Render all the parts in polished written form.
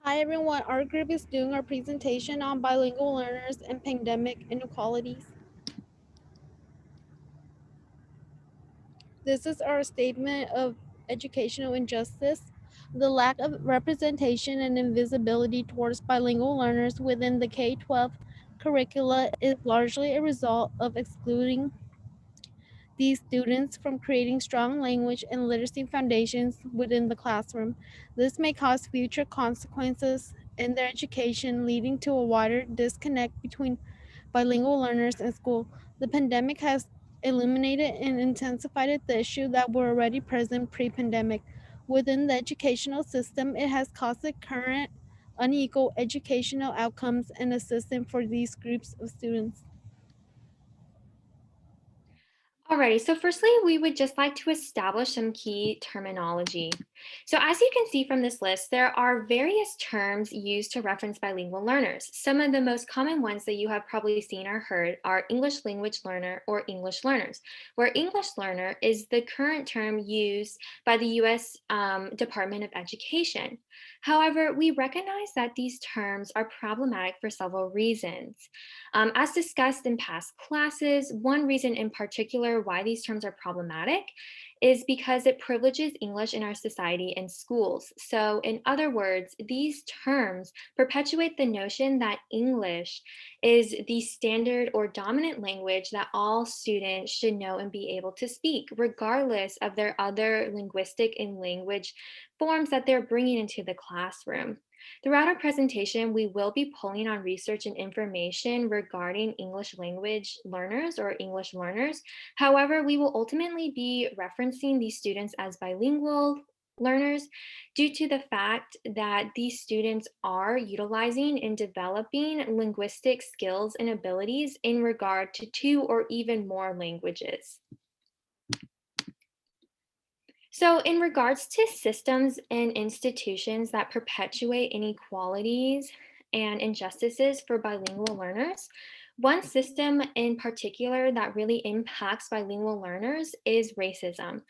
Hi everyone, our group is doing our presentation on bilingual learners and pandemic inequalities. This is our statement of educational injustice. The lack of representation and invisibility towards bilingual learners within the K-12 curricula is largely a result of excluding these students from creating strong language and literacy foundations within the classroom. This may cause future consequences in their education, leading to a wider disconnect between bilingual learners in school. The pandemic has illuminated and intensified the issue that were already present pre-pandemic. Within the educational system, it has caused the current unequal educational outcomes and assistance for these groups of students. Alrighty, so firstly, we would just like to establish some key terminology. So as you can see from this list, there are various terms used to reference bilingual learners. Some of the most common ones that you have probably seen or heard are English language learner or English learners, where English learner is the current term used by the US Department of Education. However, we recognize that these terms are problematic for several reasons. As discussed in past classes, one reason in particular why these terms are problematic is because it privileges English in our society and schools. So, in other words, these terms perpetuate the notion that English is the standard or dominant language that all students should know and be able to speak, regardless of their other linguistic and language forms that they're bringing into the classroom. Throughout our presentation, we will be pulling on research and information regarding English language learners or English learners. However, we will ultimately be referencing these students as bilingual learners due to the fact that these students are utilizing and developing linguistic skills and abilities in regard to two or even more languages. So, in regards to systems and institutions that perpetuate inequalities and injustices for bilingual learners, one system in particular that really impacts bilingual learners is racism.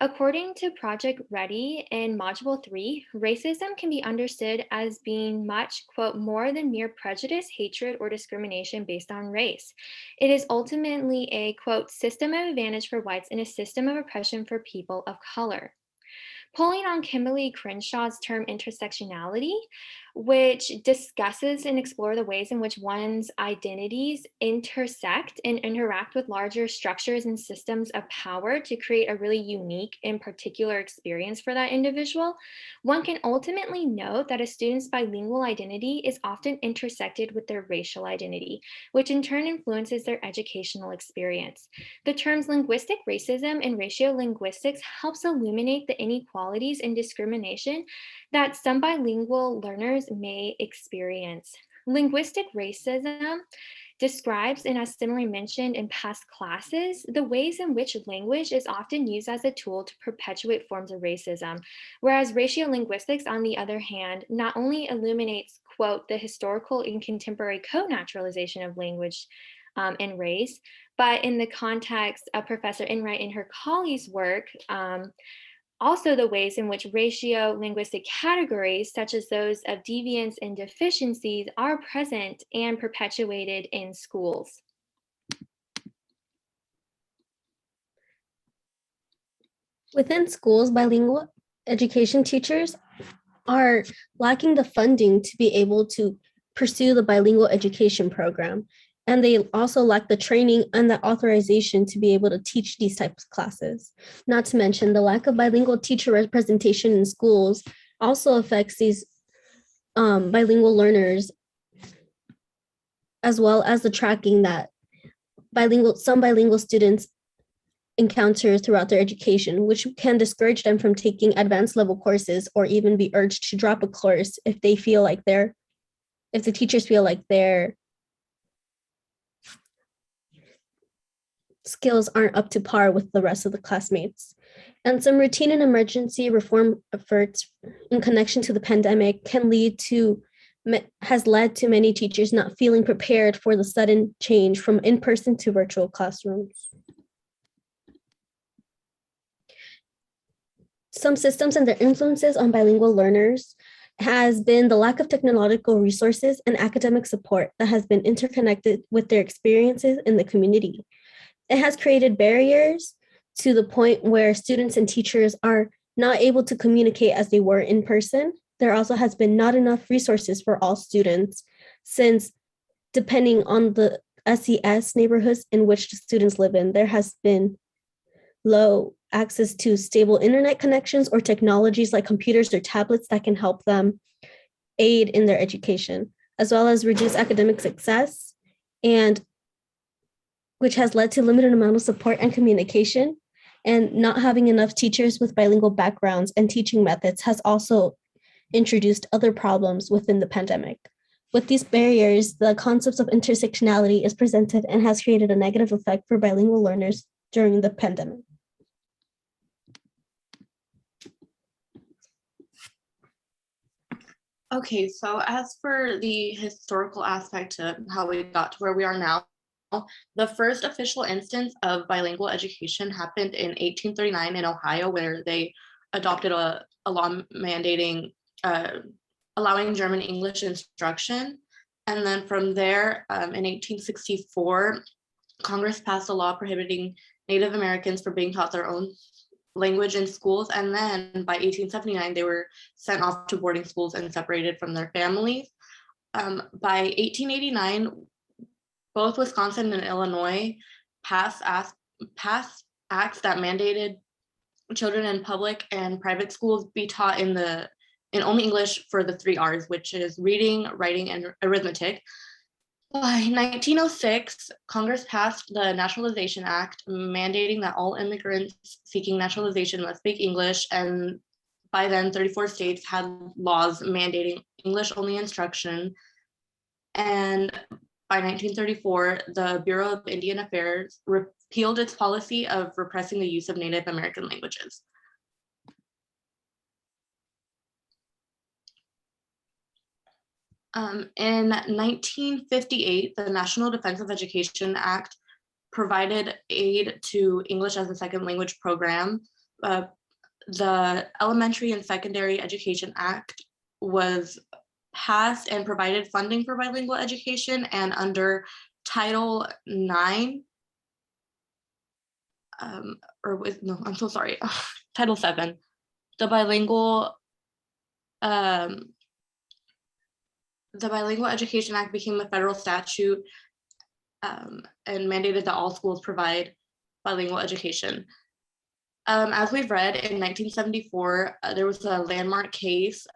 According to Project Ready in Module 3, racism can be understood as being much, quote, more than mere prejudice, hatred, or discrimination based on race. It is ultimately a, quote, system of advantage for whites and a system of oppression for people of color. Pulling on Kimberly Crenshaw's term intersectionality, which discusses and explore the ways in which one's identities intersect and interact with larger structures and systems of power to create a really unique and particular experience for that individual, one can ultimately note that a student's bilingual identity is often intersected with their racial identity, which in turn influences their educational experience. The terms linguistic racism and ratiolinguistics helps illuminate the inequalities and discrimination that some bilingual learners may experience. Linguistic racism describes, and as similarly mentioned in past classes, the ways in which language is often used as a tool to perpetuate forms of racism. Whereas ratiolinguistics, on the other hand, not only illuminates, quote, the historical and contemporary co-naturalization of language and race, but in the context of Professor Enright and her colleagues' work, also the ways in which ratio linguistic categories, such as those of deviance and deficiencies, are present and perpetuated in schools. Within schools, bilingual education teachers are lacking the funding to be able to pursue the bilingual education program. And they also lack the training and the authorization to be able to teach these types of classes. Not to mention the lack of bilingual teacher representation in schools also affects these bilingual learners, as well as the tracking that some bilingual students encounter throughout their education, which can discourage them from taking advanced level courses or even be urged to drop a course if they feel like if the teachers feel like their skills aren't up to par with the rest of the classmates. And some routine and emergency reform efforts in connection to the pandemic has led to many teachers not feeling prepared for the sudden change from in-person to virtual classrooms. Some systems and their influences on bilingual learners. has been the lack of technological resources and academic support that has been interconnected with their experiences in the community. It has created barriers to the point where students and teachers are not able to communicate as they were in person. There also has been not enough resources for all students, since depending on the SES neighborhoods in which the students live in, there has been low access to stable internet connections or technologies like computers or tablets that can help them aid in their education, as well as reduce academic success, and which has led to limited amount of support and communication. And not having enough teachers with bilingual backgrounds and teaching methods has also introduced other problems within the pandemic. With these barriers, the concepts of intersectionality is presented and has created a negative effect for bilingual learners during the pandemic. Okay, so as for the historical aspect to how we got to where we are now, the first official instance of bilingual education happened in 1839 in Ohio, where they adopted a law mandating allowing German English instruction. And then from there, in 1864, Congress passed a law prohibiting Native Americans from being taught their own language in schools. And then by 1879, they were sent off to boarding schools and separated from their families. By 1889, both Wisconsin and Illinois passed acts that mandated children in public and private schools be taught in only English for the 3 R's, which is reading, writing, and arithmetic. By 1906, Congress passed the Naturalization Act, mandating that all immigrants seeking naturalization must speak English. And by then, 34 states had laws mandating English-only instruction. And by 1934, the Bureau of Indian Affairs repealed its policy of repressing the use of Native American languages. In 1958, the National Defense of Education Act provided aid to English as a second language program. The Elementary and Secondary Education Act was passed and provided funding for bilingual education, and under Title IX, Title VII, the Bilingual Education Act became a federal statute and mandated that all schools provide bilingual education. As we've read, in 1974, there was a landmark case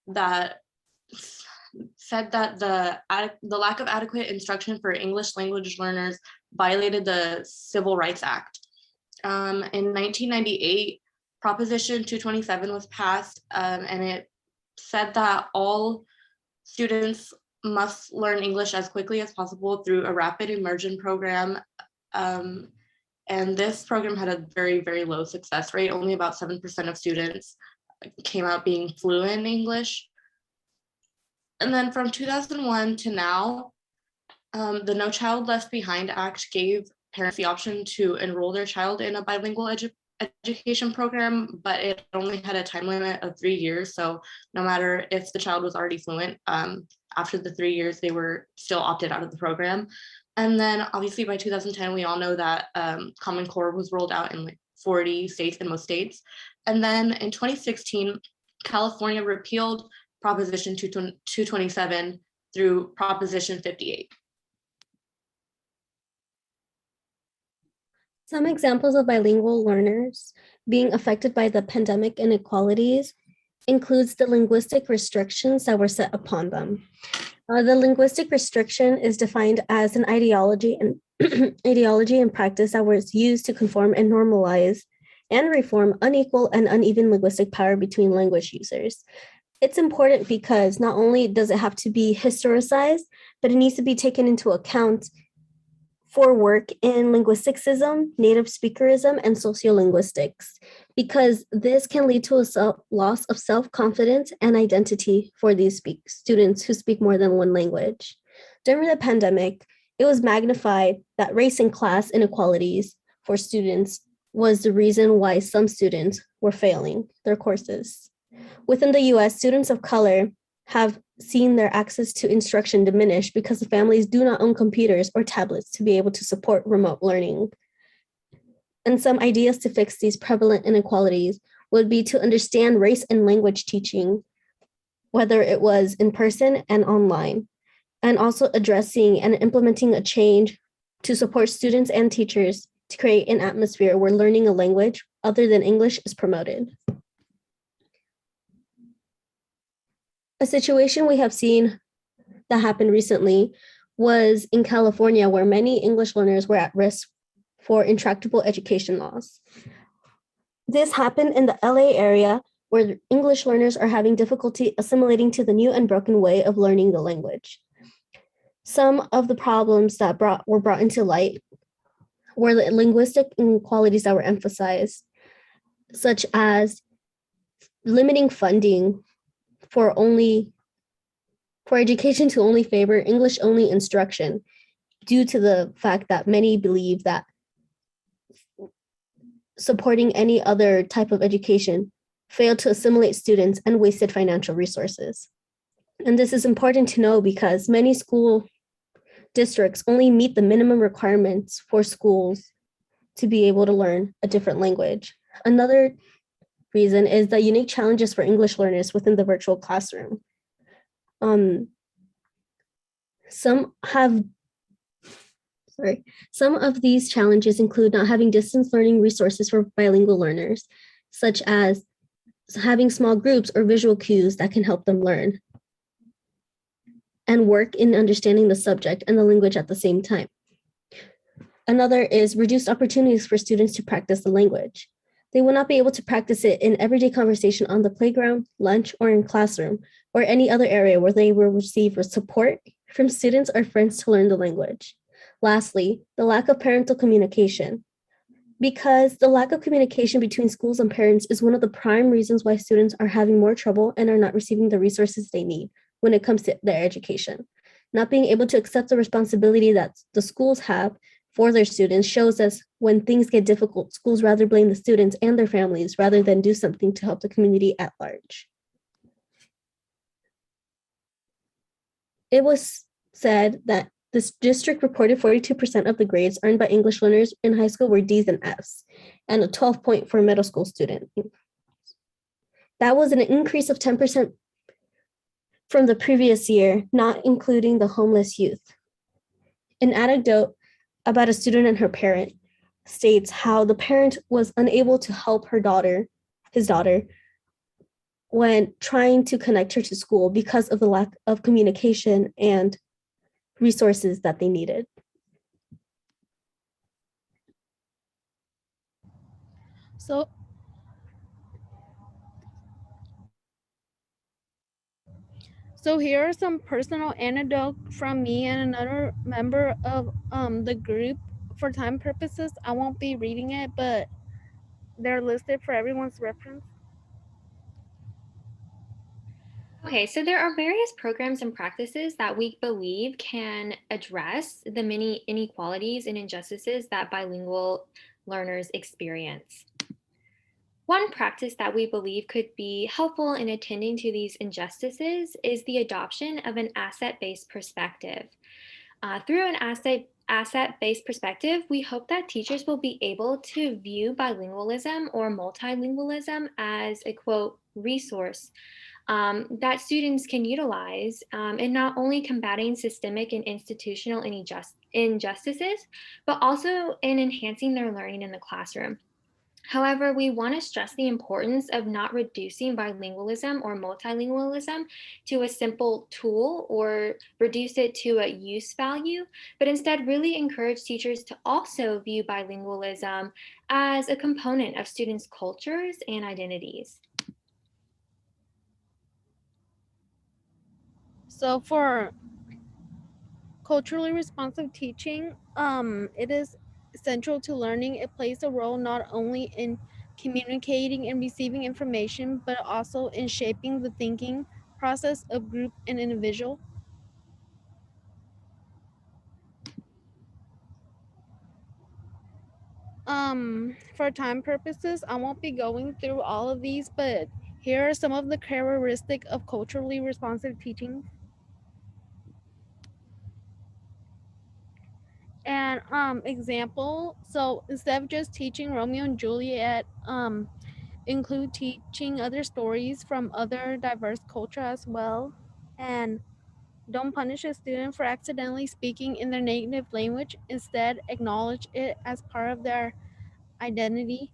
that said that the lack of adequate instruction for English language learners violated the Civil Rights Act. In 1998, Proposition 227 was passed, and it said that all students must learn English as quickly as possible through a rapid immersion program. And this program had a very, very low success rate. Only about 7% of students came out being fluent in English. And then from 2001 to now, the No Child Left Behind Act gave parents the option to enroll their child in a bilingual education program, but it only had a time limit of 3 years. So no matter if the child was already fluent, after the 3 years, they were still opted out of the program. And then obviously by 2010, we all know that Common Core was rolled out in like 40 states, in most states. And then in 2016, California repealed Proposition 227 through Proposition 58. Some examples of bilingual learners being affected by the pandemic inequalities includes the linguistic restrictions that were set upon them. The linguistic restriction is defined as an ideology and practice that was used to conform and normalize and reform unequal and uneven linguistic power between language users. It's important because not only does it have to be historicized, but it needs to be taken into account for work in linguisticism, native speakerism, and sociolinguistics, because this can lead to a loss of self-confidence and identity for these students who speak more than one language. During the pandemic, it was magnified that race and class inequalities for students was the reason why some students were failing their courses. Within the US, students of color have seen their access to instruction diminish because the families do not own computers or tablets to be able to support remote learning. And some ideas to fix these prevalent inequalities would be to understand race and language teaching, whether it was in person and online, and also addressing and implementing a change to support students and teachers to create an atmosphere where learning a language other than English is promoted. A situation we have seen that happened recently was in California, where many English learners were at risk for intractable education loss. This happened in the LA area, where English learners are having difficulty assimilating to the new and broken way of learning the language. Some of the problems that were brought into light were the linguistic inequalities that were emphasized, such as limiting funding for education to only favor English only instruction, due to the fact that many believe that supporting any other type of education failed to assimilate students and wasted financial resources. And this is important to know because many school districts only meet the minimum requirements for schools to be able to learn a different language. Another reason is the unique challenges for English learners within the virtual classroom. Some of these challenges include not having distance learning resources for bilingual learners, such as having small groups or visual cues that can help them learn and work in understanding the subject and the language at the same time. Another is reduced opportunities for students to practice the language. They will not be able to practice it in everyday conversation on the playground, lunch, or in classroom, or any other area where they will receive support from students or friends to learn the language. Lastly, the lack of parental communication. Because the lack of communication between schools and parents is one of the prime reasons why students are having more trouble and are not receiving the resources they need when it comes to their education. Not being able to accept the responsibility that the schools have for their students shows us when things get difficult, schools rather blame the students and their families rather than do something to help the community at large. It was said that this district reported 42% of the grades earned by English learners in high school were D's and F's, and a 12 point for a middle school student. That was an increase of 10% from the previous year, not including the homeless youth. An anecdote about a student and her parent states how the parent was unable to help his daughter, when trying to connect her to school because of the lack of communication and resources that they needed. So here are some personal anecdotes from me and another member of the group. For time purposes, I won't be reading it, but they're listed for everyone's reference. Okay, so there are various programs and practices that we believe can address the many inequalities and injustices that bilingual learners experience. One practice that we believe could be helpful in attending to these injustices is the adoption of an asset-based perspective. Through an asset-based perspective, we hope that teachers will be able to view bilingualism or multilingualism as a quote resource that students can utilize in not only combating systemic and institutional injustices, but also in enhancing their learning in the classroom. However, we want to stress the importance of not reducing bilingualism or multilingualism to a simple tool or reduce it to a use value, but instead really encourage teachers to also view bilingualism as a component of students' cultures and identities. So for culturally responsive teaching, it is central to learning. It plays a role not only in communicating and receiving information, but also in shaping the thinking process of group and individual. For time purposes, I won't be going through all of these, but Here are some of the characteristics of culturally responsive teaching. And example, so instead of just teaching Romeo and Juliet, include teaching other stories from other diverse culture as well. And don't punish a student for accidentally speaking in their native language. Instead, acknowledge it as part of their identity.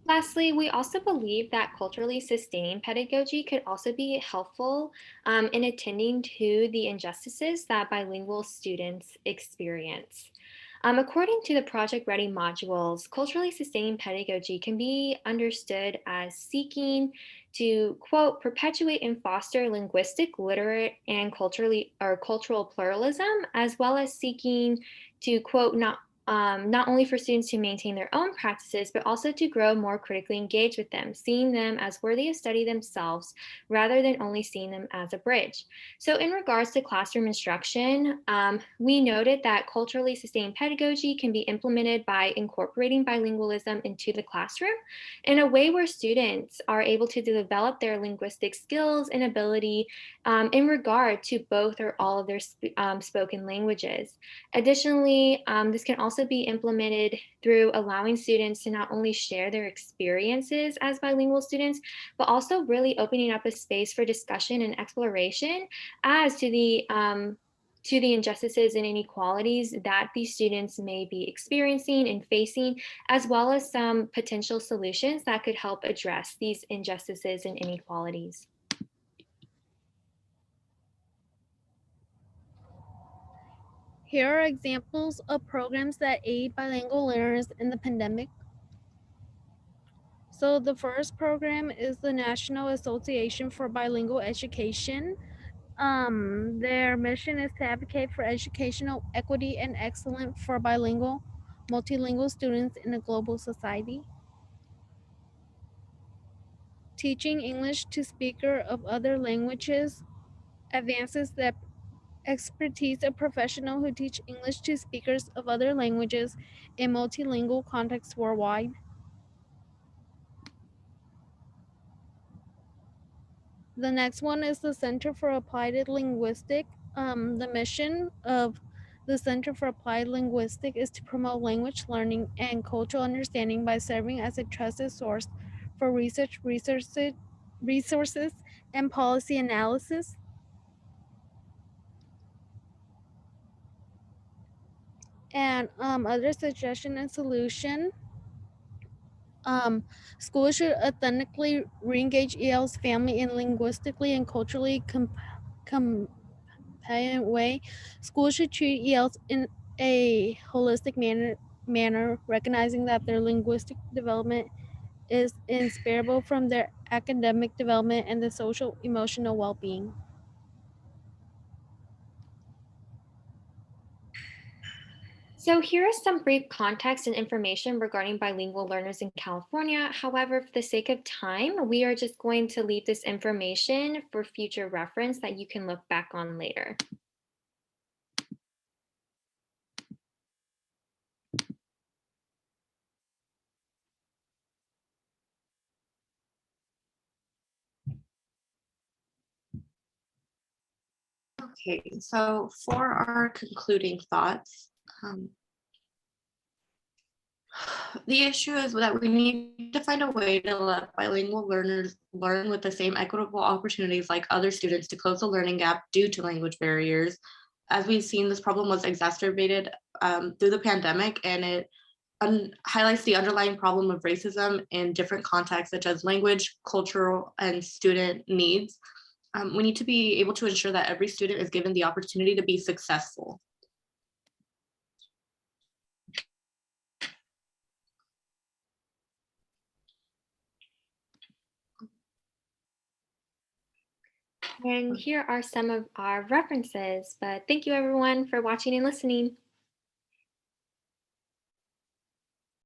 Lastly, we also believe that culturally sustained pedagogy could also be helpful in attending to the injustices that bilingual students experience. According to the Project Ready modules, culturally sustained pedagogy can be understood as seeking to, quote, perpetuate and foster linguistic, literate, and cultural pluralism, as well as seeking to, quote, not only for students to maintain their own practices, but also to grow more critically engaged with them, seeing them as worthy of study themselves rather than only seeing them as a bridge. So, in regards to classroom instruction, we noted that culturally sustained pedagogy can be implemented by incorporating bilingualism into the classroom in a way where students are able to develop their linguistic skills and ability in regard to both or all of their spoken languages. Additionally, this can also be implemented through allowing students to not only share their experiences as bilingual students, but also really opening up a space for discussion and exploration as to the injustices and inequalities that these students may be experiencing and facing, as well as some potential solutions that could help address these injustices and inequalities. Here are examples of programs that aid bilingual learners in the pandemic. So the first program is the National Association for Bilingual Education. Their mission is to advocate for educational equity and excellence for bilingual, multilingual students in a global society. Teaching English to speakers of other languages advances the expertise of professionals who teach English to speakers of other languages in multilingual contexts worldwide. The next one is the Center for Applied Linguistics. The mission of the Center for Applied Linguistics is to promote language learning and cultural understanding by serving as a trusted source for resources and policy analysis. And other suggestion and solution. Um, Schools should authentically re-engage EL's family in linguistically and culturally compassionate way. Schools should treat ELs in a holistic manner, recognizing that their linguistic development is inseparable from their academic development and the social emotional well-being. So here is some brief context and information regarding bilingual learners in California. However, for the sake of time, we are just going to leave this information for future reference that you can look back on later. Okay, so for our concluding thoughts, the issue is that we need to find a way to let bilingual learners learn with the same equitable opportunities like other students to close the learning gap due to language barriers. As we've seen, this problem was exacerbated through the pandemic, and it highlights the underlying problem of racism in different contexts, such as language, cultural, and student needs. We need to be able to ensure that every student is given the opportunity to be successful. And here are some of our references, but thank you everyone for watching and listening.